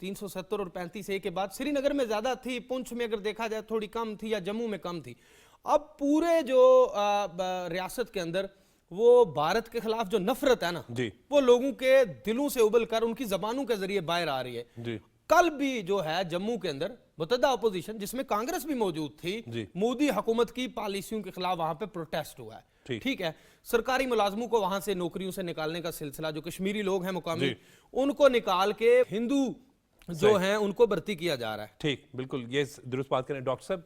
370 اور 35A کے بعد سری نگر میں زیادہ تھی, پونچھ میں اگر دیکھا جائے تھوڑی کم تھی, یا جموں میں کم تھی. اب پورے جو ریاست کے اندر وہ بھارت کے خلاف جو نفرت ہے نا, وہ لوگوں کے دلوں سے ابل کر ان کی زبانوں کے ذریعے باہر آ رہی ہے. کل بھی جو ہے جموں کے اندر متحدہ اپوزیشن, جس میں کانگریس بھی موجود تھی, مودی حکومت کی پالیسیوں کے خلاف وہاں پہ پروٹیسٹ ہوا ہے. ٹھیک ہے, سرکاری ملازموں کو وہاں سے نوکریوں سے نکالنے کا سلسلہ, جو کشمیری لوگ ہیں مقامی, ان کو نکال کے ہندو جو ہیں ان کو بھرتی کیا جا رہا ہے. ٹھیک, بالکل یہ درست بات کریں. ڈاکٹر صاحب,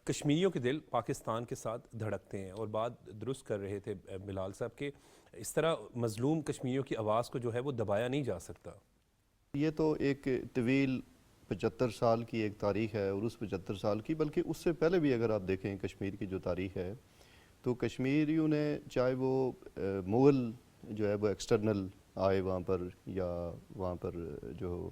کشمیریوں کے دل پاکستان کے ساتھ دھڑکتے ہیں, اور بات درست کر رہے تھے بلال صاحب کہ اس طرح مظلوم کشمیریوں کی آواز کو جو ہے وہ دبایا نہیں جا سکتا. یہ تو ایک طویل 75 سال کی ایک تاریخ ہے, اور اس 75 سال کی, بلکہ اس سے پہلے بھی اگر آپ دیکھیں کشمیر کی جو تاریخ ہے, تو کشمیریوں نے چاہے وہ مغل جو ہے وہ ایکسٹرنل آئے وہاں پر, یا وہاں پر جو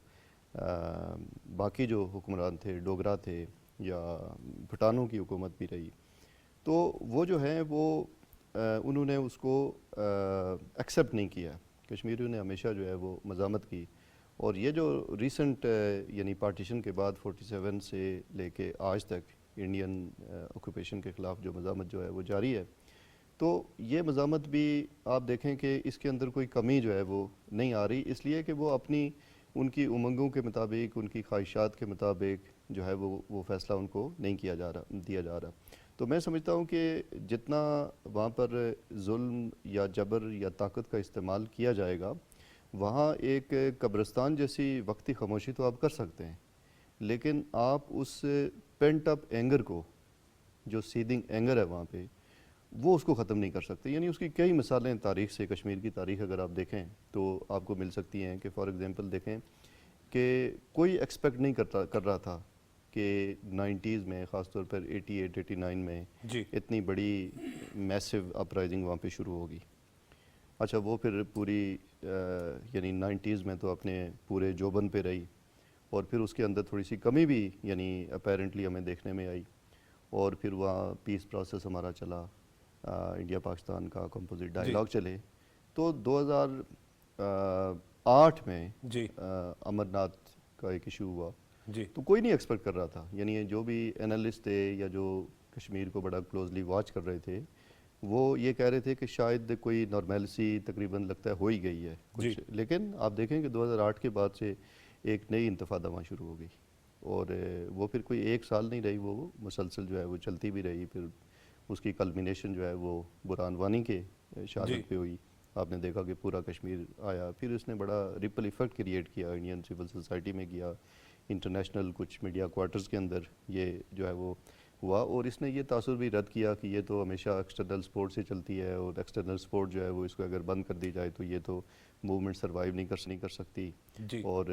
باقی جو حکمران تھے, ڈوگرا تھے, یا بھوٹانوں کی حکومت بھی رہی, تو وہ جو ہیں وہ انہوں نے اس کو ایکسیپٹ نہیں کیا. کشمیریوں نے ہمیشہ جو ہے وہ مزاحمت کی, اور یہ جو ریسنٹ یعنی پارٹیشن کے بعد 47 سے لے کے آج تک انڈین آکوپیشن کے خلاف جو مزاحمت جو ہے وہ جاری ہے, تو یہ مزاحمت بھی آپ دیکھیں کہ اس کے اندر کوئی کمی جو ہے وہ نہیں آ رہی, اس لیے کہ وہ اپنی ان کی امنگوں کے مطابق, ان کی خواہشات کے مطابق جو ہے وہ فیصلہ ان کو نہیں دیا جا رہا. تو میں سمجھتا ہوں کہ جتنا وہاں پر ظلم یا جبر یا طاقت کا استعمال کیا جائے گا, وہاں ایک قبرستان جیسی وقتی خاموشی تو آپ کر سکتے ہیں, لیکن آپ اس پینٹ اپ اینگر کو, جو سیدنگ اینگر ہے وہاں پہ, وہ اس کو ختم نہیں کر سکتے. یعنی اس کی کئی مثالیں تاریخ سے, کشمیر کی تاریخ اگر آپ دیکھیں تو آپ کو مل سکتی ہیں کہ فار ایگزامپل دیکھیں کہ کوئی ایکسپیکٹ نہیں کر رہا تھا کہ 90s میں, خاص طور پر 88-89 میں اتنی بڑی میسو اپرائزنگ وہاں پہ شروع ہوگی. اچھا, وہ پھر پوری یعنی 90s میں تو اپنے پورے جوبن پہ رہی, اور پھر اس کے اندر تھوڑی سی کمی بھی یعنی اپیرنٹلی ہمیں دیکھنے میں آئی, اور پھر وہاں پیس پروسیس ہمارا چلا, انڈیا پاکستان کا کمپوزٹ ڈائیلاگ چلے. تو 2008 میں امرناتھ کا ایک ایشو ہوا, تو کوئی نہیں ایکسپیکٹ کر رہا تھا. یعنی جو بھی انالسٹ تھے یا جو کشمیر کو بڑا کلوزلی واچ کر رہے تھے, وہ یہ کہہ رہے تھے کہ شاید کوئی نارمیلسی تقریباً لگتا ہے ہو ہی گئی ہے کچھ. لیکن آپ دیکھیں کہ 2008 کے بعد سے ایک نئی انتفاضہ وہاں شروع ہو گئی, اور وہ پھر کوئی ایک سال نہیں رہی, وہ مسلسل جو ہے وہ چلتی بھی رہی. پھر اس کی کلمینیشن جو ہے وہ برہان وانی کے شہادت پہ ہوئی. آپ نے دیکھا کہ پورا کشمیر آیا, پھر اس نے بڑا ریپل ایفیکٹ کریٹ کیا, انڈین سول سوسائٹی میں کیا, انٹرنیشنل کچھ میڈیا کوارٹرز کے اندر یہ جو ہے وہ ہوا. اور اس نے یہ تاثر بھی رد کیا کہ یہ تو ہمیشہ ایکسٹرنل سپورٹ سے چلتی ہے, اور ایکسٹرنل سپورٹ جو ہے وہ اس کو اگر بند کر دی جائے تو یہ تو موومنٹ سروائیو نہیں کر سکتی. اور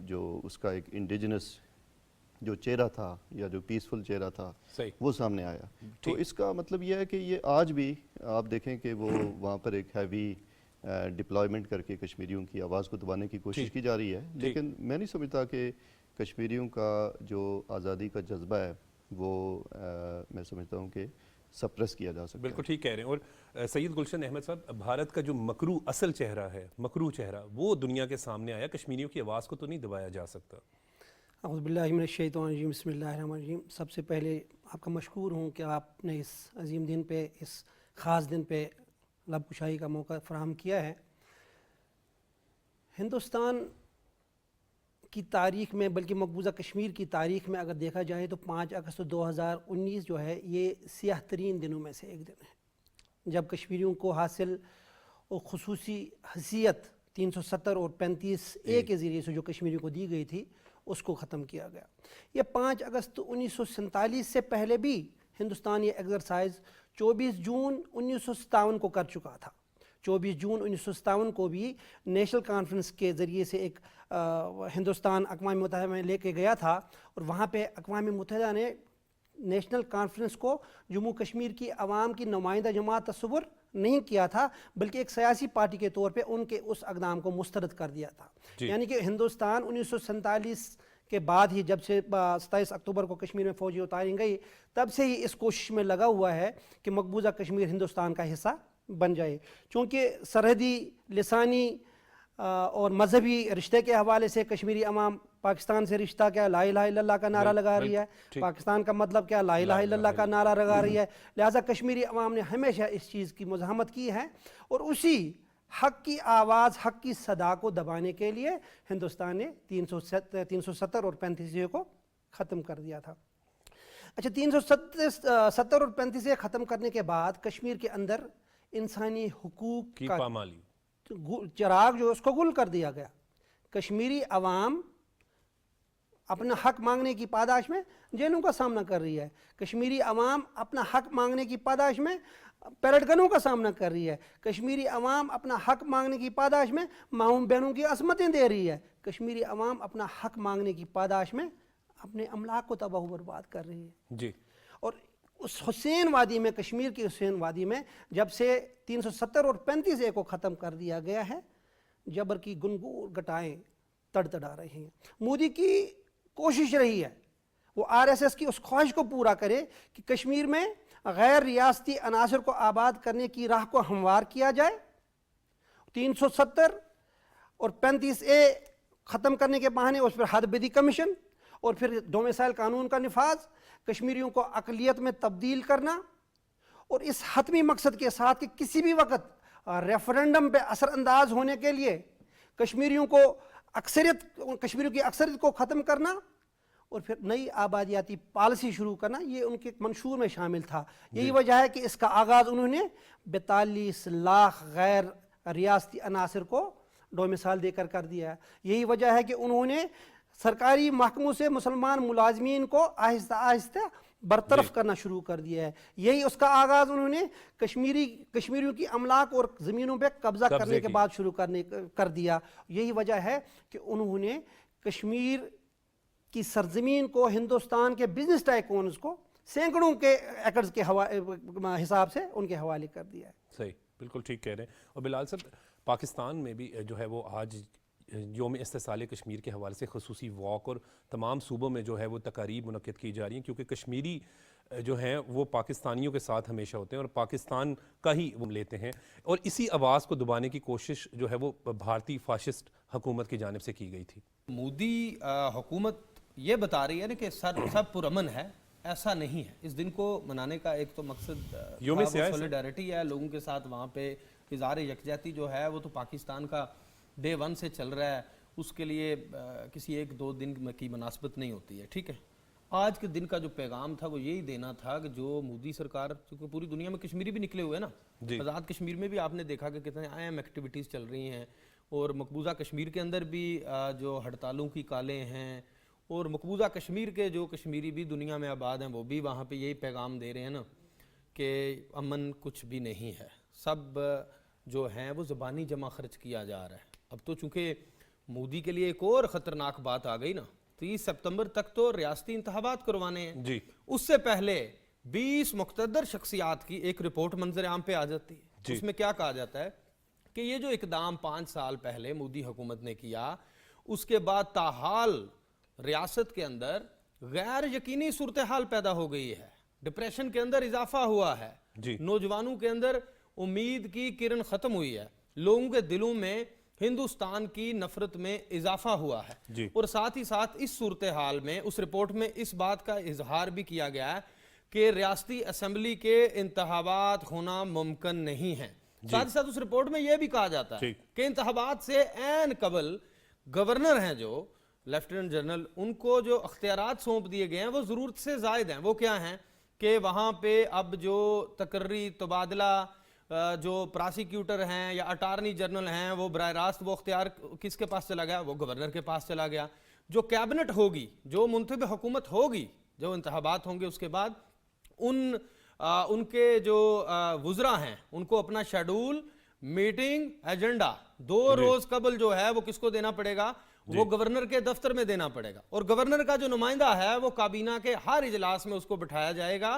جو اس کا ایک انڈیجنس جو چہرہ تھا, یا جو پیسفل چہرہ تھا, وہ سامنے آیا. تو اس کا مطلب یہ ہے کہ یہ آج بھی آپ دیکھیں کہ وہ وہاں پر ایک ہیوی ڈپلائمنٹ کر کے کشمیریوں کی آواز کو دبانے کی کوشش کی جا رہی ہے. لیکن میں نہیں سمجھتا کہ کشمیریوں کا جو آزادی کا جذبہ ہے وہ میں سمجھتا ہوں کہ سپریس کیا جا سکتا ہے. بالکل ٹھیک کہہ رہے ہیں. اور سید گلشن احمد صاحب, بھارت کا جو مکروہ اصل چہرہ ہے, مکروہ چہرہ, وہ دنیا کے سامنے آیا. کشمیریوں کی آواز کو تو نہیں دبایا جا سکتا. اعوذ باللہ من الشیطان الرجیم, بسم اللہ الرحمن الرحیم. سب سے پہلے آپ کا مشکور ہوں کہ آپ نے اس عظیم دن پہ, اس خاص دن پہ لب کشائی کا موقع فراہم کیا ہے. ہندوستان کی تاریخ میں, بلکہ مقبوضہ کشمیر کی تاریخ میں اگر دیکھا جائے تو 5 اگست 2019 جو ہے یہ سیاہ ترین دنوں میں سے ایک دن ہے, جب کشمیریوں کو حاصل اور خصوصی حیثیت 370 اور 35A کے ذریعے سے جو کشمیریوں کو دی گئی تھی اس کو ختم کیا گیا. یہ 5 اگست 1947 سے پہلے بھی ہندوستان یہ ایگزرسائز 24 جون 1957 کو کر چکا تھا. 24 جون 1957 کو بھی نیشنل کانفرنس کے ذریعے سے ایک ہندوستان اقوام متحدہ میں لے کے گیا تھا, اور وہاں پہ اقوام متحدہ نے نیشنل کانفرنس کو جموں کشمیر کی عوام کی نمائندہ جماعت تصور نہیں کیا تھا, بلکہ ایک سیاسی پارٹی کے طور پہ ان کے اس اقدام کو مسترد کر دیا تھا. یعنی کہ ہندوستان 1947 کے بعد ہی, جب سے 27 اکتوبر کو کشمیر میں فوجیں اتاری گئی, تب سے ہی اس کوشش میں لگا ہوا ہے کہ مقبوضہ کشمیر ہندوستان کا حصہ بن جائے. چونکہ سرحدی, لسانی اور مذہبی رشتے کے حوالے سے کشمیری عوام پاکستان سے رشتہ کیا لا الہ الا اللہ کا نعرہ لگا رہی ہے، پاکستان کا مطلب کیا لا الہ الا اللہ کا نعرہ لگا رہی ہے، لہٰذا کشمیری عوام نے ہمیشہ اس چیز کی مزاحمت کی ہے اور اسی حق کی آواز، حق کی صدا کو دبانے کے لیے ہندوستان نے 370 اور 35 کو ختم کر دیا تھا۔ اچھا 370 اور 35 ختم کرنے کے بعد کشمیر کے اندر انسانی حقوق کی کا پامالی، چراغ جو اس کو گل کر دیا گیا۔ کشمیری عوام اپنا حق مانگنے کی پاداش میں جیلوں کا سامنا کر رہی ہے، کشمیری عوام اپنا حق مانگنے کی پاداش میں پیرٹ گنوں کا سامنا کر رہی ہے، کشمیری عوام اپنا حق مانگنے کی پاداش میں ماؤں بہنوں کی عصمتیں دے رہی ہے، کشمیری عوام اپنا حق مانگنے کی پاداش میں اپنے املاک کو تباہ و برباد کر رہی ہے۔ جی، اور اس حسین وادی میں، کشمیر کی حسین وادی میں جب سے 370 اور 35 کو ختم کر دیا گیا ہے، جبر کی گنگور گٹائیں تڑتڑا رہی ہیں۔ مودی کی کوشش رہی ہے وہ RSS کی اس خواہش کو پورا کرے کہ کشمیر میں غیر ریاستی عناصر کو آباد کرنے کی راہ کو ہموار کیا جائے۔ 370 اور 35A ختم کرنے کے بہانے اس پر حد بدی کمیشن اور پھر ڈومیسائل قانون کا نفاذ، کشمیریوں کو اقلیت میں تبدیل کرنا، اور اس حتمی مقصد کے ساتھ کہ کسی بھی وقت ریفرنڈم پہ اثر انداز ہونے کے لیے کشمیریوں کی اکثریت کو ختم کرنا اور پھر نئی آبادیاتی پالیسی شروع کرنا، یہ ان کے منشور میں شامل تھا۔ یہی وجہ ہے کہ اس کا آغاز انہوں نے 42 لاکھ غیر ریاستی عناصر کو ڈومیسائل دے کر دیا ہے۔ یہی وجہ ہے کہ انہوں نے سرکاری محکموں سے مسلمان ملازمین کو آہستہ آہستہ برطرف کرنا شروع کر دیا ہے۔ یہی اس کا آغاز انہوں نے کشمیریوں کی املاک اور زمینوں پہ قبضہ کرنے کے بعد شروع کر دیا۔ یہی وجہ ہے کہ انہوں نے کشمیر کی سرزمین کو ہندوستان کے بزنس ٹائکونز کو سینکڑوں کے ایکڑز کے حساب سے ان کے حوالے کر دیا ہے۔ صحیح، بالکل ٹھیک کہہ رہے ہیں۔ اور بلال صاحب، پاکستان میں بھی جو ہے وہ آج یوم استحصال کشمیر کے حوالے سے خصوصی واک اور تمام صوبوں میں جو ہے وہ تقاریب منعقد کی جا رہی ہیں، کیونکہ کشمیری جو ہیں وہ پاکستانیوں کے ساتھ ہمیشہ ہوتے ہیں اور پاکستان کا ہی وہ لیتے ہیں، اور اسی آواز کو دبانے کی کوشش جو ہے وہ بھارتی فاشسٹ حکومت کی جانب سے کی گئی تھی۔ مودی حکومت یہ بتا رہی ہے نا کہ سب پرامن ہے، ایسا نہیں ہے۔ اس دن کو منانے کا ایک تو مقصد سولیڈیرٹی ہے لوگوں کے ساتھ، وہاں پہ اظہار یکجہتی جو ہے وہ تو پاکستان کا ڈے 1 سے چل رہا ہے، اس کے لیے کسی 1-2 دن کی مناسبت نہیں ہوتی ہے، ٹھیک ہے۔ آج کے دن کا جو پیغام تھا وہ یہی دینا تھا کہ جو مودی سرکار، چونکہ پوری دنیا میں کشمیری بھی نکلے ہوئے نا، آزاد کشمیر میں بھی آپ نے دیکھا کہ کتنے اہم ایکٹیویٹیز چل رہی ہیں، اور مقبوضہ کشمیر کے اندر بھی جو ہڑتالوں کی کالیں ہیں، اور مقبوضہ کشمیر کے جو کشمیری بھی دنیا میں آباد ہیں وہ بھی وہاں پہ یہی پیغام دے رہے ہیں نا کہ امن کچھ بھی نہیں ہے، سب جو ہیں وہ زبانی جمع خرچ کیا جا رہا ہے۔ اب تو چونکہ مودی کے لیے ایک اور خطرناک بات آ گئی نا، 30 سپتمبر تک تو ریاستی انتخابات کروانے ہیں، جی، اس سے پہلے 20 مقتدر شخصیات کی ایک رپورٹ منظر عام پہ آ جاتی ہے۔ اس میں کیا کہا جاتا ہے کہ یہ جو اقدام 5 سال پہلے مودی حکومت نے کیا، اس کے بعد تاحال ریاست کے اندر غیر یقینی صورتحال پیدا ہو گئی ہے، ڈپریشن کے اندر اضافہ ہوا ہے، نوجوانوں کے اندر امید کی کرن ختم ہوئی ہے، لوگوں کے دلوں میں ہندوستان کی نفرت میں اضافہ ہوا ہے، اور ساتھ ہی ساتھ اس صورتحال میں اس رپورٹ میں اس بات کا اظہار بھی کیا گیا ہے کہ ریاستی اسمبلی کے انتخابات ہونا ممکن نہیں ہے۔ ساتھ ہی ساتھ اس رپورٹ میں یہ بھی کہا جاتا ہے کہ انتخابات سے عین قبل گورنر ہیں جو لیفٹیننٹ جنرل، ان کو جو اختیارات سونپ دیے گئے ہیں وہ ضرورت سے زائد ہیں۔ وہ کیا ہیں کہ وہاں پہ اب جو تقرری تبادلہ جو پراسیکیوٹر ہیں یا اٹارنی جنرل ہیں، وہ براہ راست وہ اختیار کس کے پاس چلا گیا؟ وہ گورنر کے پاس چلا گیا۔ جو کیبنٹ ہوگی، جو منتخب حکومت ہوگی، جو انتخابات ہوں گے اس کے بعد ان کے جو وزراء ہیں ان کو اپنا شیڈول، میٹنگ، ایجنڈا 2 روز قبل جو ہے وہ کس کو دینا پڑے گا؟ وہ گورنر کے دفتر میں دینا پڑے گا، اور گورنر کا جو نمائندہ ہے وہ کابینہ کے ہر اجلاس میں اس کو بٹھایا جائے گا،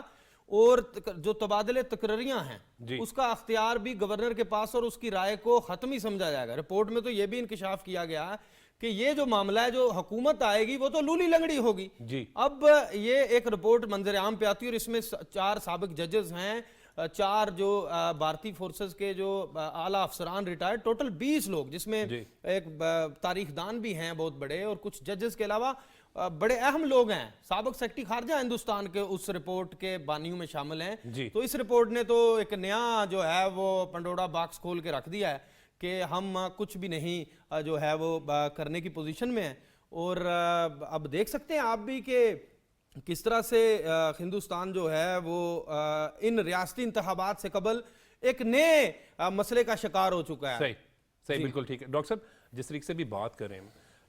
اور جو تبادلے تقرریاں ہیں اس کا اختیار بھی گورنر کے پاس، اور اس کی رائے کو ختم ہی سمجھا جائے گا۔ رپورٹ میں تو یہ بھی انکشاف کیا گیا ہے کہ یہ جو معاملہ ہے، جو حکومت آئے گی وہ تو لولی لنگڑی ہوگی۔ اب یہ ایک رپورٹ منظر عام پہ آتی ہے، اور اس میں 4 سابق ججز ہیں 4 جو بھارتی فورسز کے جو اعلیٰ افسران ریٹائرڈ، ٹوٹل 20 لوگ، جس میں ایک تاریخ دان بھی ہیں بہت بڑے، اور کچھ ججز کے علاوہ بڑے اہم لوگ ہیں، سابق سیکرٹری خارجہ ہندوستان کے اس رپورٹ کے بانیوں میں شامل ہیں۔ تو اس رپورٹ نے تو ایک نیا جو ہے وہ پنڈورا باکس کھول کے رکھ دیا ہے کہ ہم کچھ بھی نہیں جو ہے وہ کرنے کی پوزیشن میں ہیں۔ اور اب دیکھ سکتے ہیں آپ بھی کہ کس طرح سے ہندوستان جو ہے وہ ان ریاستی انتخابات سے قبل ایک نئے مسئلے کا شکار ہو چکا ہے۔ صحیح، بالکل ٹھیک ہے ڈاکٹر صاحب، جس طریقے سے بھی بات کریں،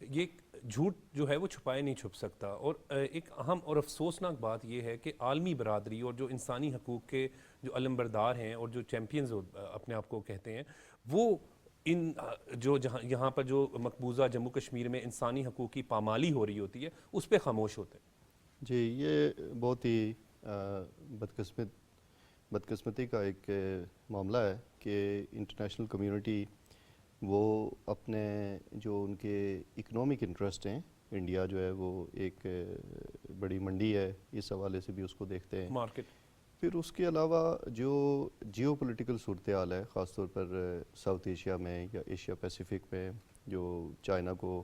یہ جھوٹ جو ہے وہ چھپائے نہیں چھپ سکتا، اور ایک اہم اور افسوسناک بات یہ ہے کہ عالمی برادری اور جو انسانی حقوق کے جو علمبردار ہیں اور جو چیمپئنز اپنے آپ کو کہتے ہیں، وہ ان جو یہاں پر جو مقبوضہ جموں کشمیر میں انسانی حقوق کی پامالی ہو رہی ہوتی ہے اس پہ خاموش ہوتے ہیں۔ جی، یہ بہت ہی بدقسمتی کا ایک معاملہ ہے کہ انٹرنیشنل کمیونٹی وہ اپنے جو ان کے اکنامک انٹرسٹ ہیں، انڈیا جو ہے وہ ایک بڑی منڈی ہے، اس حوالے سے بھی اس کو دیکھتے ہیں، مارکیٹ، پھر اس کے علاوہ جو جیو پولیٹیکل صورتحال ہے خاص طور پر ساؤتھ ایشیا میں یا ایشیا پیسیفک میں، جو چائنا کو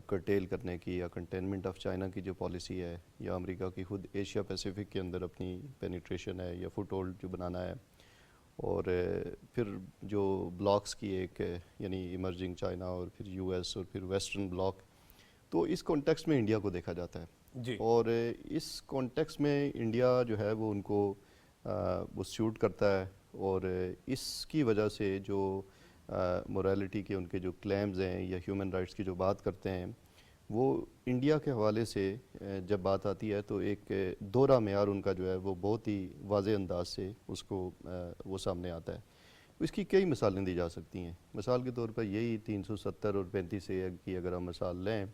کرٹیل کرنے کی یا کنٹینمنٹ آف چائنا کی جو پالیسی ہے، یا امریکہ کی خود ایشیا پیسیفک کے اندر اپنی پینیٹریشن ہے یا فٹ ہولڈ جو بنانا ہے، اور پھر جو بلاکس کی ایک یعنی ایمرجنگ چائنا اور پھر یو ایس اور پھر ویسٹرن بلاک، تو اس کانٹیکسٹ میں انڈیا کو دیکھا جاتا ہے، اور اس کانٹیکسٹ میں انڈیا جو ہے وہ ان کو وہ سیوٹ کرتا ہے، اور اس کی وجہ سے جو موریلٹی کے ان کے جو کلیمز ہیں یا ہیومن رائٹس کی جو بات کرتے ہیں، وہ انڈیا کے حوالے سے جب بات آتی ہے تو ایک دوہرا معیار ان کا جو ہے وہ بہت ہی واضح انداز سے اس کو وہ سامنے آتا ہے۔ اس کی کئی مثالیں دی جا سکتی ہیں، مثال کے طور پر یہی 370 اور 35 اے کی اگر ہم مثال لیں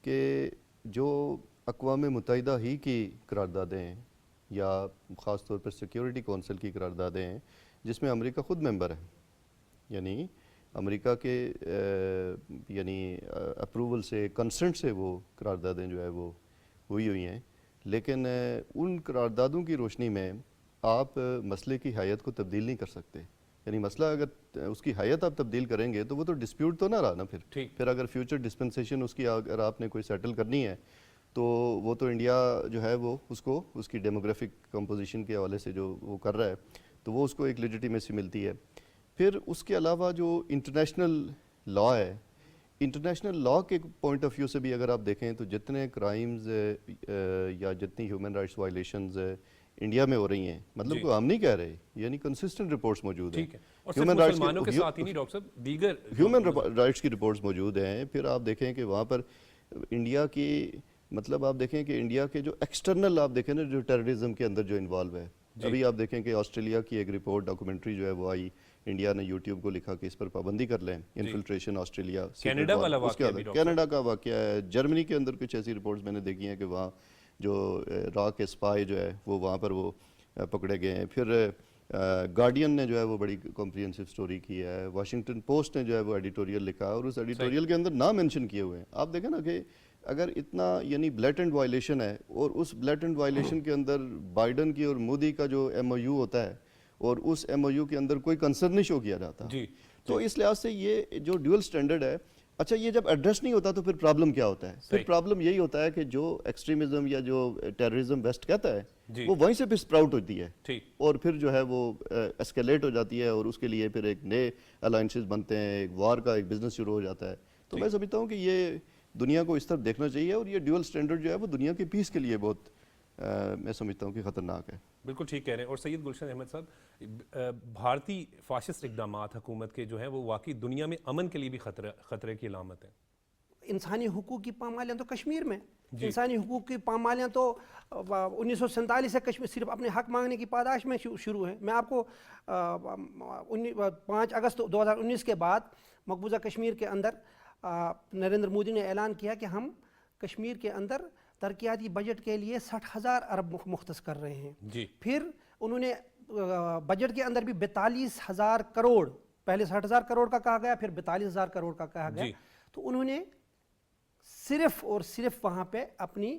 کہ جو اقوام متحدہ ہی کی قراردادیں ہیں یا خاص طور پر سیکیورٹی کونسل کی قراردادیں ہیں جس میں امریکہ خود ممبر ہے، یعنی امریکہ کے یعنی اپروول سے، کنسنٹ سے وہ قراردادیں جو ہے وہ ہوئی ہیں، لیکن ان قراردادوں کی روشنی میں آپ مسئلے کی حیت کو تبدیل نہیں کر سکتے، یعنی مسئلہ اگر اس کی حیت آپ تبدیل کریں گے تو وہ تو ڈسپیوٹ تو نہ رہا نا، پھر اگر فیوچر ڈسپنسیشن اس کی اگر آپ نے کوئی سیٹل کرنی ہے تو وہ تو انڈیا جو ہے وہ اس کو اس کی ڈیموگرافک کمپوزیشن کے حوالے سے جو وہ کر رہا ہے تو وہ اس کو ایک لیجیٹیمیسی ملتی ہے۔ پھر اس کے علاوہ جو انٹرنیشنل لاء ہے، انٹرنیشنل لاء کے پوائنٹ آف ویو سے بھی اگر آپ دیکھیں تو جتنے کرائمز یا جتنی ہیومن رائٹس وائلیشنز انڈیا میں ہو رہی ہیں، مطلب کوئی ہم نہیں کہہ رہے، یعنی کنسسٹنٹ رپورٹس موجود ہیں، ہیومن رائٹس کی رپورٹس موجود ہیں۔ پھر آپ دیکھیں کہ وہاں پر انڈیا کی مطلب آپ دیکھیں کہ انڈیا کے جو ایکسٹرنل آپ دیکھیں نا جو ٹیررزم کے اندر جو انوالو ہے، ابھی آپ دیکھیں کہ آسٹریلیا کی ایک رپورٹ ڈاکومنٹری جو ہے وہ آئی، انڈیا نے یوٹیوب کو لکھا کہ اس پر پابندی کر لیں، انفلٹریشن آسٹریلیا، کینیڈا کا واقعہ ہے، جرمنی کے اندر کچھ ایسی رپورٹس میں نے دیکھی ہیں کہ وہاں جو را کے اسپائی جو ہے وہ وہاں پر وہ پکڑے گئے ہیں۔ پھر گارڈین نے جو ہے وہ بڑی کمپریہنسو سٹوری کی ہے، واشنگٹن پوسٹ نے جو ہے وہ ایڈیٹوریل لکھا اور اس ایڈیٹوریل کے اندر نام مینشن کیے ہوئے ہیں۔ آپ دیکھیں نا کہ اگر اتنا یعنی بلیٹنٹ وائلیشن ہے اور اس بلیٹنٹ وائلیشن کے اندر بائیڈن کی اور مودی کا جو ایم او یو ہوتا ہے اور اس ایم او یو کے اندر کوئی کنسرن نہیں شو کیا جاتا، تو اس لحاظ سے یہ جو ڈیول سٹینڈرڈ ہے، اچھا یہ جب ایڈریس نہیں ہوتا تو پھر پرابلم کیا ہوتا ہے؟ پھر پرابلم یہی ہوتا ہے کہ جو ایکسٹریمزم یا جو ٹیررزم ویسٹ کہتا ہے وہ وہیں سے پھر اسپراؤٹ ہوتی ہے اور پھر جو ہے وہ اسکیلیٹ ہو جاتی ہے اور اس کے لیے پھر ایک نئے الائنسز بنتے ہیں، ایک وار کا ایک بزنس شروع ہو جاتا ہے۔ تو میں سمجھتا ہوں کہ یہ دنیا کو اس طرف دیکھنا چاہیے اور یہ ڈیول سٹینڈرڈ جو ہے وہ دنیا کی پیس کے لیے بہت میں سمجھتا ہوں کہ خطرناک ہے۔ بالکل ٹھیک کہہ رہے ہیں۔ اور سید گلشن احمد صاحب، بھارتی فاشسٹ اقدامات حکومت کے جو ہیں وہ واقعی دنیا میں امن کے لیے بھی خطرے کی علامت ہیں۔ انسانی حقوق کی پامالیاں تو کشمیر میں، انسانی حقوق کی پامالیاں تو 1947 سے کشمیر صرف اپنے حق مانگنے کی پاداش میں شروع ہیں۔ میں آپ کو 5 اگست 2019 کے بعد مقبوضہ کشمیر کے اندر نریندر مودی نے اعلان کیا کہ ہم کشمیر کے اندر ترقیاتی بجٹ کے لیے 60,000 ارب مختص کر رہے ہیں۔ پھر انہوں نے بجٹ کے اندر بھی 42,000 کروڑ، پہلے 60,000 کروڑ کا کہا گیا، پھر 42,000 کروڑ کا کہا گیا، تو انہوں نے صرف اور صرف وہاں پہ اپنی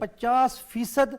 50%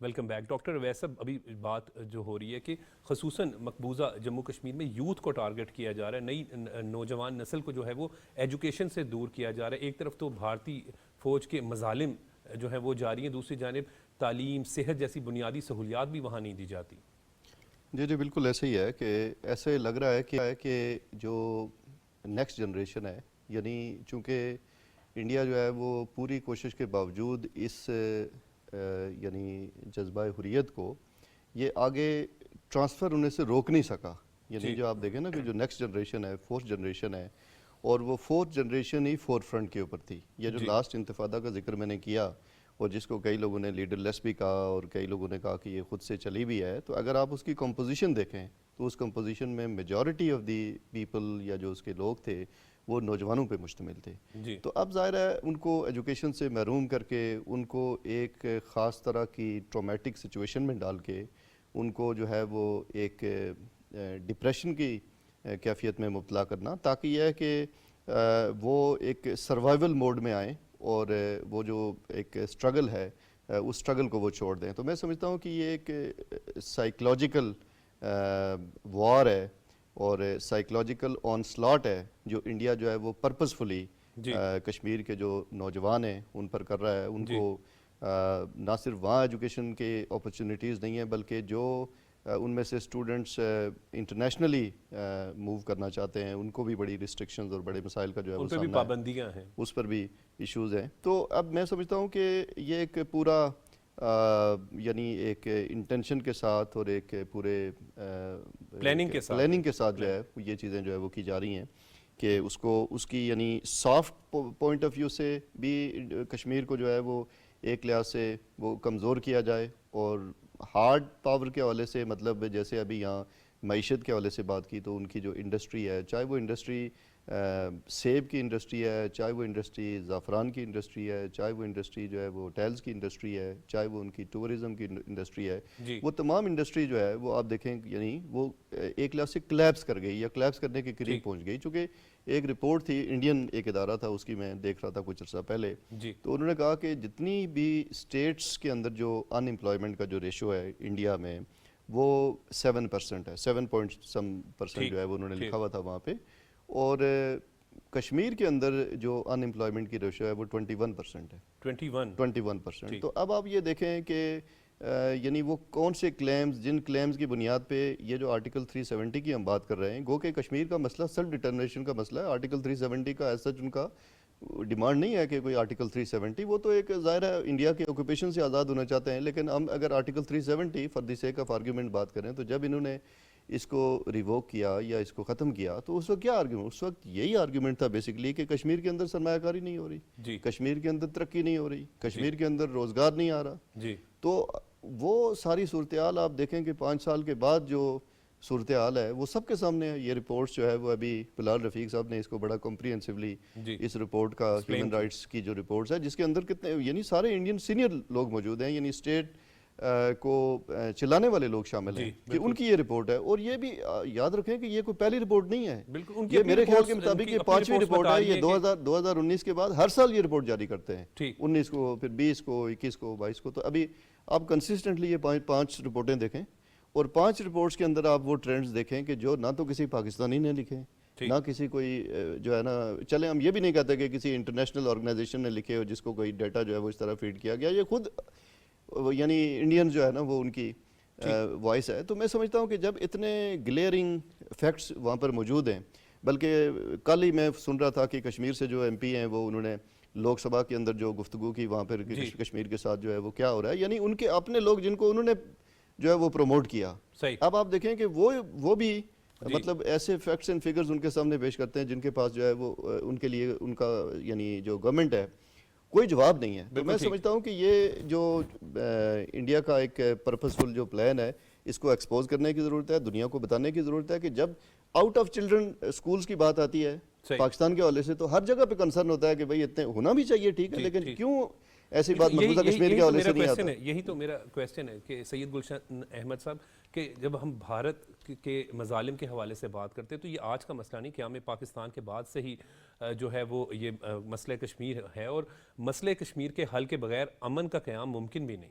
ویلکم بیک ڈاکٹر اویس صاحب. ابھی بات جو ہو رہی ہے کہ خصوصاً مقبوضہ جموں کشمیر میں یوتھ کو ٹارگٹ کیا جا رہا ہے, نئی نوجوان نسل کو جو ہے وہ ایجوکیشن سے دور کیا جا رہا ہے. ایک طرف تو بھارتی فوج کے مظالم جو ہیں وہ جاری ہیں, دوسری جانب تعلیم, صحت جیسی بنیادی سہولیات بھی وہاں نہیں دی جاتی. جی بالکل ایسے ہی ہے کہ ایسے لگ رہا ہے کہ جو نیکسٹ جنریشن ہے, یعنی چونکہ انڈیا جو ہے وہ پوری کوشش کے باوجود اس یعنی جذبہ حریت کو یہ آگے ٹرانسفر ہونے سے روک نہیں سکا. یعنی جو آپ دیکھیں نا کہ جو نیکسٹ جنریشن ہے, فورتھ جنریشن ہے, اور وہ فورتھ جنریشن ہی فور فرنٹ کے اوپر تھی. یہ جو لاسٹ انتفاضہ کا ذکر میں نے کیا, اور جس کو کئی لوگوں نے لیڈر لیس بھی کہا اور کئی لوگوں نے کہا کہ یہ خود سے چلی بھی ہے, تو اگر آپ اس کی کمپوزیشن دیکھیں تو اس کمپوزیشن میں میجورٹی آف دی پیپل یا جو اس کے لوگ تھے وہ نوجوانوں پہ مشتمل تھے. تو اب ظاہر ہے ان کو ایجوکیشن سے محروم کر کے, ان کو ایک خاص طرح کی ٹرامیٹک سچویشن میں ڈال کے, ان کو جو ہے وہ ایک ڈپریشن کی کیفیت میں مبتلا کرنا, تاکہ یہ ہے کہ وہ ایک سروائیول موڈ میں آئیں اور وہ جو ایک سٹرگل ہے اس سٹرگل کو وہ چھوڑ دیں. تو میں سمجھتا ہوں کہ یہ ایک سائیکلوجیکل وار ہے اور سائیکلوجیکل آن سلاٹ ہے جو انڈیا جو ہے وہ پرپزفلی کشمیر کے جو نوجوان ہیں ان پر کر رہا ہے. ان کو نہ صرف وہاں ایجوکیشن کے اپرچونیٹیز نہیں ہیں, بلکہ جو ان میں سے اسٹوڈنٹس انٹرنیشنلی موو کرنا چاہتے ہیں ان کو بھی بڑی ریسٹرکشنز اور بڑے مسائل کا جو ہے وہ سامنا ہے, پابندیاں ہیں, اس پر بھی ایشوز ہیں. تو اب میں سمجھتا ہوں کہ یہ ایک پورا یعنی ایک انٹینشن کے ساتھ اور ایک پورے پلاننگ کے ساتھ جو ہے یہ چیزیں جو ہے وہ کی جا رہی ہیں کہ اس کو اس کی یعنی سافٹ پوائنٹ آف ویو سے بھی کشمیر کو جو ہے وہ ایک لحاظ سے وہ کمزور کیا جائے, اور ہارڈ پاور کے حوالے سے مطلب جیسے ابھی یہاں معیشت کے حوالے سے بات کی تو ان کی جو انڈسٹری ہے, چاہے وہ انڈسٹری سیب کی انڈسٹری ہے, چاہے وہ انڈسٹری زعفران کی انڈسٹری ہے, چاہے وہ انڈسٹری جو ہے وہ ہوٹلز کی انڈسٹری ہے, چاہے وہ ان کی ٹورزم کی انڈسٹری ہے, وہ تمام انڈسٹری جو ہے وہ آپ دیکھیں یعنی وہ ایک لحاظ سے کلیپس کر گئی یا کلیپس کرنے کے قریب پہنچ گئی. چونکہ ایک رپورٹ تھی, انڈین ایک ادارہ تھا, اس کی میں دیکھ رہا تھا کچھ عرصہ پہلے, تو انہوں نے کہا کہ جتنی بھی اسٹیٹس کے اندر جو ان امپلائمنٹ کا جو ریشو ہے انڈیا میں وہ 7% ہے, 7% جو ہے وہ انہوں نے لکھا ہوا تھا وہاں پہ, اور کشمیر کے اندر جو ان امپلائمنٹ کی ریشو ہے وہ 21% ہے, 21%. تو اب آپ یہ دیکھیں کہ یعنی وہ کون سے کلیمز, جن کلیمز کی بنیاد پہ یہ جو آرٹیکل 370 کی ہم بات کر رہے ہیں, گو کہ کشمیر کا مسئلہ سیلف ڈٹرمنیشن کا مسئلہ ہے. آرٹیکل 370 کا ایسا ان کا ڈیمانڈ نہیں ہے کہ کوئی آرٹیکل 370, وہ تو ایک ظاہر ہے انڈیا کے آکوپیشن سے آزاد ہونا چاہتے ہیں. لیکن ہم اگر article 370 for the sake of argument بات کریں, تو جب انہوں نے اس کو ریووک کیا یا اس کو ختم کیا تو اس وقت کیا آرگیومنٹ, اس وقت یہی آرگیومنٹ تھا بیسیکلی کہ کشمیر کے اندر سرمایہ کاری نہیں ہو رہی, کشمیر کے اندر ترقی نہیں ہو رہی, کشمیر کے اندر روزگار نہیں آ رہا. تو وہ ساری صورتحال آپ دیکھیں کہ 5 سال کے بعد جو صورتحال ہے وہ سب کے سامنے ہے. یہ رپورٹس جو ہے وہ ابھی بلال رفیق صاحب نے اس کو بڑا کمپریہنسولی اس رپورٹ کا ہیومن رائٹس کی جو رپورٹس ہے, جس کے اندر کتنے یعنی سارے انڈین سینئر لوگ موجود ہیں, یعنی اسٹیٹ کو چلانے والے لوگ شامل ہیں, کہ ان کی یہ رپورٹ ہے. اور یہ بھی یاد رکھیں کہ یہ کوئی پہلی رپورٹ نہیں ہے, یہ میرے خیال کے مطابق یہ 5ویں رپورٹ ہے. یہ 2019 کے بعد ہر سال یہ رپورٹ جاری کرتے ہیں, 19 کو, پھر 20 کو, 21 کو, 22 کو. تو ابھی آپ کنسسٹنٹلی یہ 5 رپورٹیں دیکھیں, اور 5 رپورٹس کے اندر آپ وہ ٹرینڈز دیکھیں کہ جو نہ تو کسی پاکستانی نے لکھے, نہ کسی کوئی جو ہے نا, چلیں ہم یہ بھی نہیں کہتے کہ کسی انٹرنیشنل آرگنائزیشن نے لکھے ہو جس کو کوئی ڈیٹا جو ہے وہ اس طرح فیڈ کیا گیا, یہ خود یعنی انڈین جو ہے نا وہ ان کی وائس ہے. تو میں سمجھتا ہوں کہ جب اتنے گلیئرنگ فیکٹس وہاں پر موجود ہیں, بلکہ کل ہی میں سن رہا تھا کہ کشمیر سے جو MP ہیں وہ انہوں نے لوک سبھا کے اندر جو گفتگو کی وہاں پر کشمیر کے ساتھ جو ہے وہ کیا ہو رہا ہے, یعنی ان کے اپنے لوگ جن کو انہوں نے جو ہے وہ پروموٹ کیا. اب آپ دیکھیں کہ وہ بھی مطلب ایسے فیکٹس اینڈ فگرز ان کے سامنے پیش کرتے ہیں جن کے پاس جو ہے وہ ان کے لیے ان کا یعنی جو گورنمنٹ ہے کوئی جواب نہیں ہے. تو میں سمجھتا ہوں کہ یہ جو انڈیا کا ایک پرپسفل جو پلان ہے, اس کو ایکسپوز کرنے کی ضرورت ہے, دنیا کو بتانے کی ضرورت ہے کہ جب آؤٹ آف چلڈرن اسکولز کی بات آتی ہے پاکستان کے حوالے سے, تو ہر جگہ پہ کنسرن ہوتا ہے کہ بھئی اتنے ہونا بھی چاہیے, ٹھیک ہے, لیکن کیوں ایسی بات مقبوضہ کشمیر کے حوالے سے نہیں آتا. یہی تو میرا کویسچن ہے کہ سید گلشن احمد صاحب, کہ جب ہم بھارت کے مظالم کے حوالے سے بات کرتے ہیں تو یہ آج کا مسئلہ نہیں, قیام پاکستان کے بعد سے ہی جو ہے وہ یہ مسئلہ کشمیر ہے, اور مسئلہ کشمیر کے حل کے بغیر امن کا قیام ممکن بھی نہیں.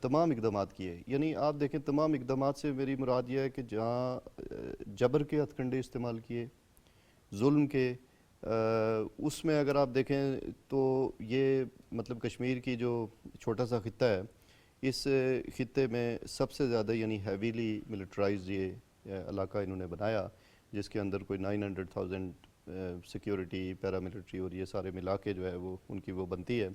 تمام اقدامات کیے. یعنی آپ دیکھیں تمام اقدامات سے میری مراد یہ ہے کہ جہاں جبر کے ہتھ کنڈے استعمال کیے, ظلم کے, اس میں اگر آپ دیکھیں تو یہ مطلب کشمیر کی جو چھوٹا سا خطہ ہے, اس خطے میں سب سے زیادہ یعنی ہیویلی ملٹرائز یہ علاقہ انہوں نے بنایا, جس کے اندر کوئی 900,000 سیکیورٹی, پیراملٹری اور یہ سارے ملا کے جو ہے وہ ان کی وہ بنتی ہے.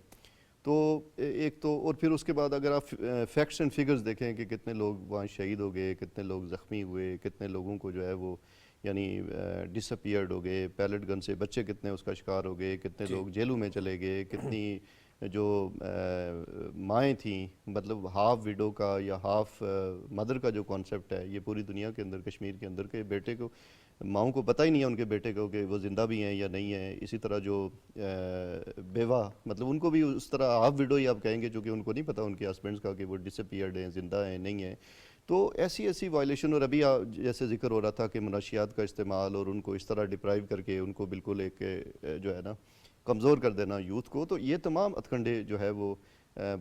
تو ایک تو, اور پھر اس کے بعد اگر آپ فیکٹس اینڈ فگرز دیکھیں کہ کتنے لوگ وہاں شہید ہو گئے, کتنے لوگ زخمی ہوئے, کتنے لوگوں کو جو ہے وہ یعنی ڈس اپیئرڈ ہو گئے, پیلٹ گن سے بچے کتنے اس کا شکار ہو گئے, کتنے لوگ جیلوں میں چلے گئے, کتنی جو مائیں تھیں, مطلب ہاف ویڈو کا یا ہاف مدر کا جو کانسیپٹ ہے یہ پوری دنیا کے اندر, کشمیر کے اندر, کہ بیٹے کو, ماؤں کو پتہ ہی نہیں ہے ان کے بیٹے کو کہ وہ زندہ بھی ہیں یا نہیں ہیں. اسی طرح جو بیوہ, مطلب ان کو بھی اس طرح ہاف ویڈو ہی آپ کہیں گے, چونکہ ان کو نہیں پتہ ان کے ہسبینڈس کا کہ وہ ڈس اپیئرڈ ہیں, زندہ ہیں, نہیں ہیں. تو ایسی وائلیشن, اور ابھی جیسے ذکر ہو رہا تھا کہ منشیات کا استعمال اور ان کو اس طرح ڈپرائیو کر کے ان کو بالکل ایک جو ہے نا کمزور کر دینا یوتھ کو, تو یہ تمام ہتھکنڈے جو ہے وہ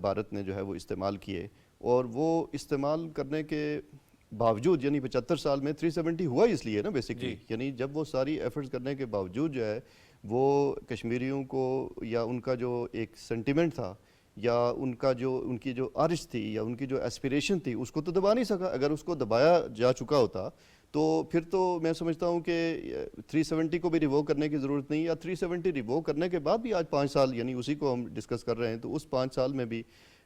بھارت نے جو ہے وہ استعمال کیے. اور وہ استعمال کرنے کے باوجود, یعنی 75 سال میں 370 ہوا اس لیے نا بیسکلی, یعنی جب وہ ساری ایفرٹس کرنے کے باوجود جو ہے وہ کشمیریوں کو, یا ان کا جو ایک سینٹیمنٹ تھا, یا ان کا جو ان کی جو آرش تھی, یا ان کی جو ایسپیریشن تھی, اس کو تو دبا نہیں سکا. اگر اس کو دبایا جا چکا ہوتا تو پھر تو میں سمجھتا ہوں کہ 370 کو بھی ریوو کرنے کی ضرورت نہیں, یا 370 ریوو کرنے کے بعد بھی آج 5 سال, یعنی اسی کو ہم ڈسکس کر رہے ہیں, تو اس 5 سال میں بھی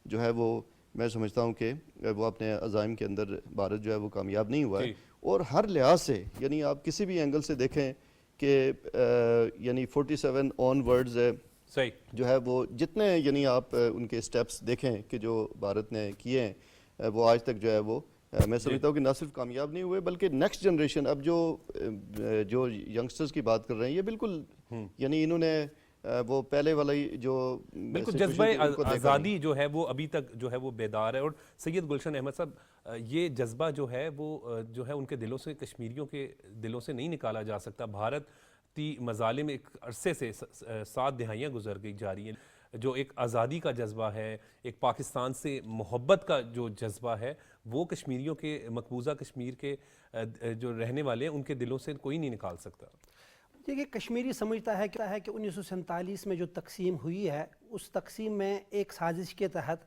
جو ہے وہ میں سمجھتا ہوں کہ وہ اپنے عزائم کے اندر بھارت جو ہے وہ کامیاب نہیں ہوا ہے. اور ہر لحاظ سے, یعنی آپ کسی بھی اینگل سے دیکھیں کہ یعنی 47 آن ورڈز جو ہے وہ جتنے, یعنی آپ ان کے سٹیپس دیکھیں کہ جو بھارت نے کیے ہیں, وہ آج تک جو ہے وہ میں سمجھتا ہوں کہ نہ صرف کامیاب نہیں ہوئے, بلکہ نیکسٹ جنریشن, اب جو ینگسٹرز کی بات کر رہے ہیں, یہ بالکل یعنی انہوں نے وہ پہلے والا جو بالکل جذبہ آزادی جو ہے وہ ابھی تک جو ہے وہ بیدار ہے. اور سید گلشن احمد صاحب, یہ جذبہ جو ہے وہ جو ہے ان کے دلوں سے, کشمیریوں کے دلوں سے نہیں نکالا جا سکتا. بھارت تی مظالم ایک عرصے سے 7 دہائیاں گزر گئی جا رہی ہیں. جو ایک آزادی کا جذبہ ہے, ایک پاکستان سے محبت کا جو جذبہ ہے, وہ کشمیریوں کے, مقبوضہ کشمیر کے جو رہنے والے ہیں, ان کے دلوں سے کوئی نہیں نکال سکتا. دیکھیے, کشمیری سمجھتا ہے کہ 1947 میں جو تقسیم ہوئی ہے, اس تقسیم میں ایک سازش کے تحت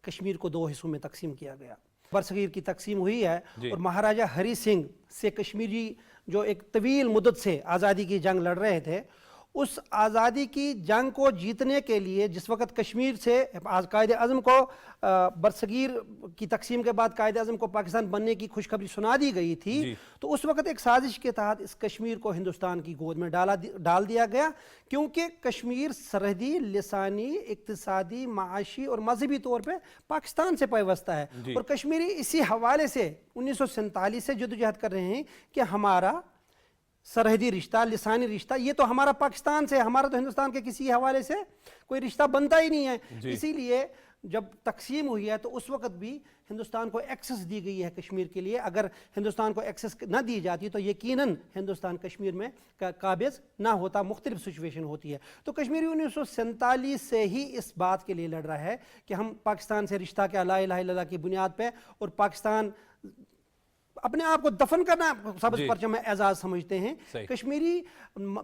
کشمیر کو 2 حصوں میں تقسیم کیا گیا. برصغیر کی تقسیم ہوئی ہے, اور مہاراجہ ہری سنگھ سے کشمیری جو ایک طویل مدت سے آزادی کی جنگ لڑ رہے تھے, اس آزادی کی جنگ کو جیتنے کے لیے جس وقت کشمیر سے قائد اعظم کو برصغیر کی تقسیم کے بعد قائد اعظم کو پاکستان بننے کی خوشخبری سنا دی گئی تھی, تو اس وقت ایک سازش کے تحت اس کشمیر کو ہندوستان کی گود میں ڈال دیا گیا, کیونکہ کشمیر سرحدی, لسانی, اقتصادی, معاشی اور مذہبی طور پہ پاکستان سے پیوستہ ہے. اور کشمیری اسی حوالے سے 1947 سے جدوجہد کر رہے ہیں کہ ہمارا سرحدی رشتہ, لسانی رشتہ, یہ تو ہمارا پاکستان سے, ہمارا تو ہندوستان کے کسی حوالے سے کوئی رشتہ بنتا ہی نہیں ہے. اسی لیے جب تقسیم ہوئی ہے تو اس وقت بھی ہندوستان کو ایکسس دی گئی ہے کشمیر کے لیے. اگر ہندوستان کو ایکسس نہ دی جاتی تو یقیناً ہندوستان کشمیر میں قابض نہ ہوتا, مختلف سچویشن ہوتی ہے. تو کشمیری 1947 سے ہی اس بات کے لیے لڑ رہا ہے کہ ہم پاکستان سے رشتہ کیا, لا الہ الا اللہ کی بنیاد پہ, اور پاکستان اپنے آپ کو دفن کرنا سبز پرچم میں اعزاز سمجھتے ہیں. کشمیری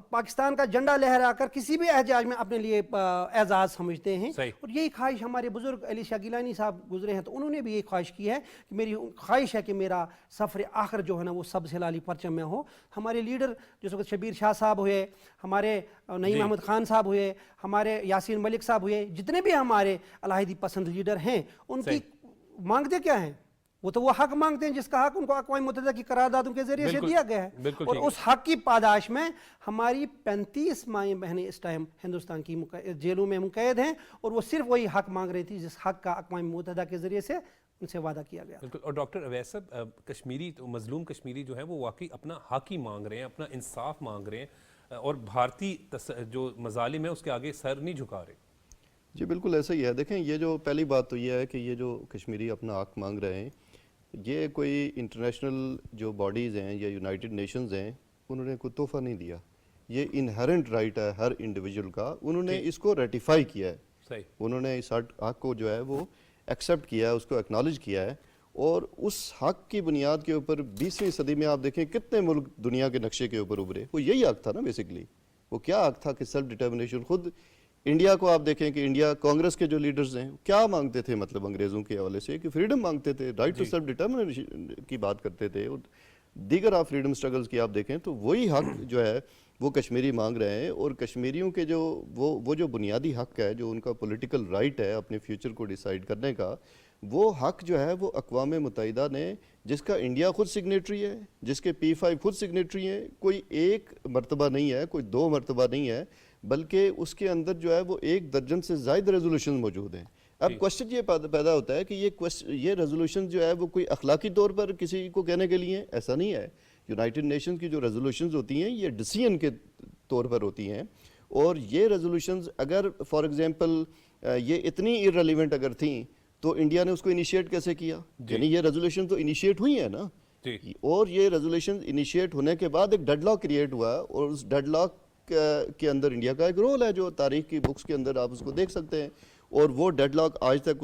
پاکستان کا جھنڈا لہرا کر کسی بھی احتجاج میں اپنے لیے اعزاز سمجھتے ہیں. اور یہی خواہش ہمارے بزرگ علی شاہ گیلانی صاحب گزرے ہیں, تو انہوں نے بھی یہی خواہش کی ہے کہ میری خواہش ہے کہ میرا سفر آخر جو ہے نا وہ سبز ہلالی پرچم میں ہو. ہمارے لیڈر جس وقت شبیر شاہ صاحب ہوئے, ہمارے نعیم احمد خان صاحب ہوئے, ہمارے یاسین ملک صاحب ہوئے, جتنے بھی ہمارے علاحدی پسند لیڈر ہیں, ان کی مانگتے کیا ہیں؟ وہ حق مانگتے ہیں جس کا حق ان کو اقوام متحدہ کی قراردادوں کے ذریعے سے دیا گیا ہے. اور اس حق کی پاداش میں ہماری 35 مائیں بہنیں اس ٹائم ہندوستان کی جیلوں میں مقید ہیں, اور وہ صرف وہی حق مانگ رہی تھی جس حق کا اقوام متحدہ کے ذریعے سے ان سے وعدہ کیا گیا. اور ڈاکٹر اویس صاحب, کشمیری مظلوم کشمیری جو ہے وہ واقعی اپنا حق ہی مانگ رہے ہیں, اپنا انصاف مانگ رہے ہیں, اور بھارتی جو مظالم ہے اس کے آگے سر نہیں جھکا رہے. جی بالکل ایسا ہی ہے. دیکھیں, یہ جو پہلی بات تو یہ ہے کہ یہ جو کشمیری اپنا حق مانگ رہے ہیں, یہ کوئی انٹرنیشنل جو باڈیز ہیں یا یونائٹڈ نیشنز ہیں, انہوں نے کوئی تحفہ نہیں دیا. یہ انہرنٹ رائٹ ہے ہر انڈیویجول کا, انہوں نے اس کو ریٹیفائی کیا ہے. انہوں نے اس حق کو جو ہے وہ ایکسیپٹ کیا ہے, اس کو ایکنالج کیا ہے, اور اس حق کی بنیاد کے اوپر 20ویں صدی میں آپ دیکھیں کتنے ملک دنیا کے نقشے کے اوپر ابھرے. وہ یہی حق تھا نا بیسکلی. وہ کیا حق تھا کہ سیلف ڈٹرمنیشن. خود انڈیا کو آپ دیکھیں کہ انڈیا کانگریس کے جو لیڈرز ہیں کیا مانگتے تھے, مطلب انگریزوں کے حوالے سے کہ فریڈم مانگتے تھے, رائٹ ٹو سیلف ڈٹرمنیشن کی بات کرتے تھے. اور دیگر آپ فریڈم سٹرگلز کی آپ دیکھیں تو وہی حق جو ہے وہ کشمیری مانگ رہے ہیں. اور کشمیریوں کے جو وہ جو بنیادی حق ہے, جو ان کا پولیٹیکل رائٹ ہے اپنے فیوچر کو ڈیسائیڈ کرنے کا, وہ حق جو ہے وہ اقوام متحدہ نے, جس کا انڈیا خود سگنیٹری ہے, جس کے P5 خود سگنیٹری ہیں, کوئی ایک مرتبہ نہیں ہے, کوئی 2 مرتبہ نہیں ہے, بلکہ اس کے اندر جو ہے وہ 1 درجن سے زائد ریزولوشن موجود ہیں. اب کوشچن یہ پیدا ہوتا ہے کہ یہ ریزولوشن جو ہے وہ کوئی اخلاقی طور پر کسی کو کہنے کے لیے, ایسا نہیں ہے. یونائٹڈ نیشنز کی جو ریزولوشنز ہوتی ہیں یہ ڈیسیژن کے طور پر ہوتی ہیں, اور یہ ریزولوشنز اگر فار ایگزامپل یہ اتنی ایرریلیونٹ اگر تھیں تو انڈیا نے اس کو انیشیٹ کیسے کیا؟ یعنی یہ ریزولوشن تو انیشیٹ ہوئی ہیں نا, اور یہ ریزولوشن انیشیٹ ہونے کے بعد ایک ڈیڈ لاک کریٹ ہوا, اور اس ڈیڈ لاک کے اندر انڈیا کا ایک رول ہے جو تاریخ کی بکس کے اندر آپ اس کو دیکھ سکتے ہیں. اور وہ ڈیڈ لاک آج تک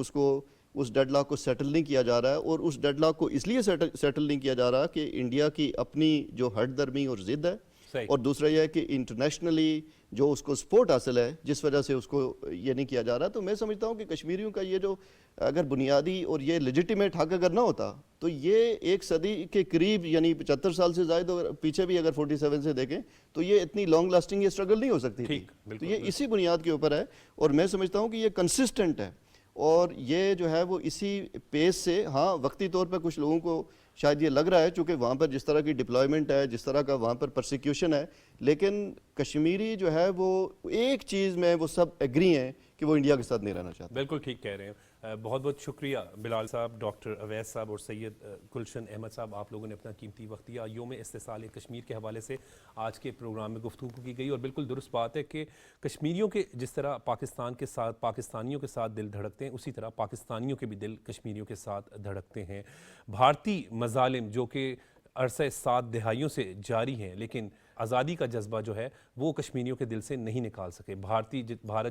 اس ڈیڈ لاک کو سیٹل نہیں کیا جا رہا ہے, اور اس ڈیڈ لاک کو اس لیے سیٹل نہیں کیا جا رہا کہ انڈیا کی اپنی جو ہٹ درمی اور ضد ہے, اور دوسرا یہ ہے کہ انٹرنیشنلی جو اس کو سپورٹ حاصل ہے جس وجہ سے اس کو یہ نہیں کیا جا رہا. تو میں سمجھتا ہوں کہ کشمیریوں کا یہ جو اگر بنیادی اور یہ لیجیٹیمیٹ حق اگر نہ ہوتا تو یہ 1 صدی کے قریب یعنی 75 سال سے زائد, اور پیچھے بھی اگر 47 سے دیکھیں تو یہ اتنی لانگ لاسٹنگ یہ اسٹرگل نہیں ہو سکتی تھی. تو یہ اسی بنیاد کے اوپر ہے, اور میں سمجھتا ہوں کہ یہ کنسسٹنٹ ہے, اور یہ جو ہے وہ اسی پیس سے, ہاں وقتی طور پہ کچھ لوگوں کو شاید یہ لگ رہا ہے چونکہ وہاں پر جس طرح کی ڈپلائمنٹ ہے, جس طرح کا وہاں پر پرسیکیوشن ہے, لیکن کشمیری جو ہے وہ ایک چیز میں وہ سب ایگری ہیں کہ وہ انڈیا کے ساتھ نہیں رہنا چاہتے. بالکل ٹھیک کہہ رہے ہیں. بہت بہت شکریہ بلال صاحب, ڈاکٹر اویس صاحب اور سید گلشن احمد صاحب, آپ لوگوں نے اپنا قیمتی وقت دیا. یوم استحصال کشمیر کے حوالے سے آج کے پروگرام میں گفتگو کی گئی, اور بالکل درست بات ہے کہ کشمیریوں کے جس طرح پاکستان کے ساتھ پاکستانیوں کے ساتھ دل دھڑکتے ہیں, اسی طرح پاکستانیوں کے بھی دل کشمیریوں کے ساتھ دھڑکتے ہیں. بھارتی مظالم جو کہ عرصہ 7 دہائیوں سے جاری ہیں, لیکن آزادی کا جذبہ جو ہے وہ کشمیریوں کے دل سے نہیں نکال سکے. بھارت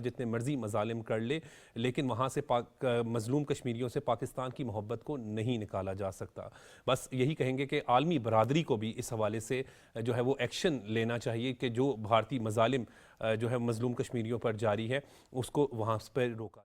جتنے مرضی مظالم کر لے, لیکن وہاں سے مظلوم کشمیریوں سے پاکستان کی محبت کو نہیں نکالا جا سکتا. بس یہی کہیں گے کہ عالمی برادری کو بھی اس حوالے سے جو ہے وہ ایکشن لینا چاہیے کہ جو بھارتی مظالم جو ہے مظلوم کشمیریوں پر جاری ہے اس کو وہاں پر روکا.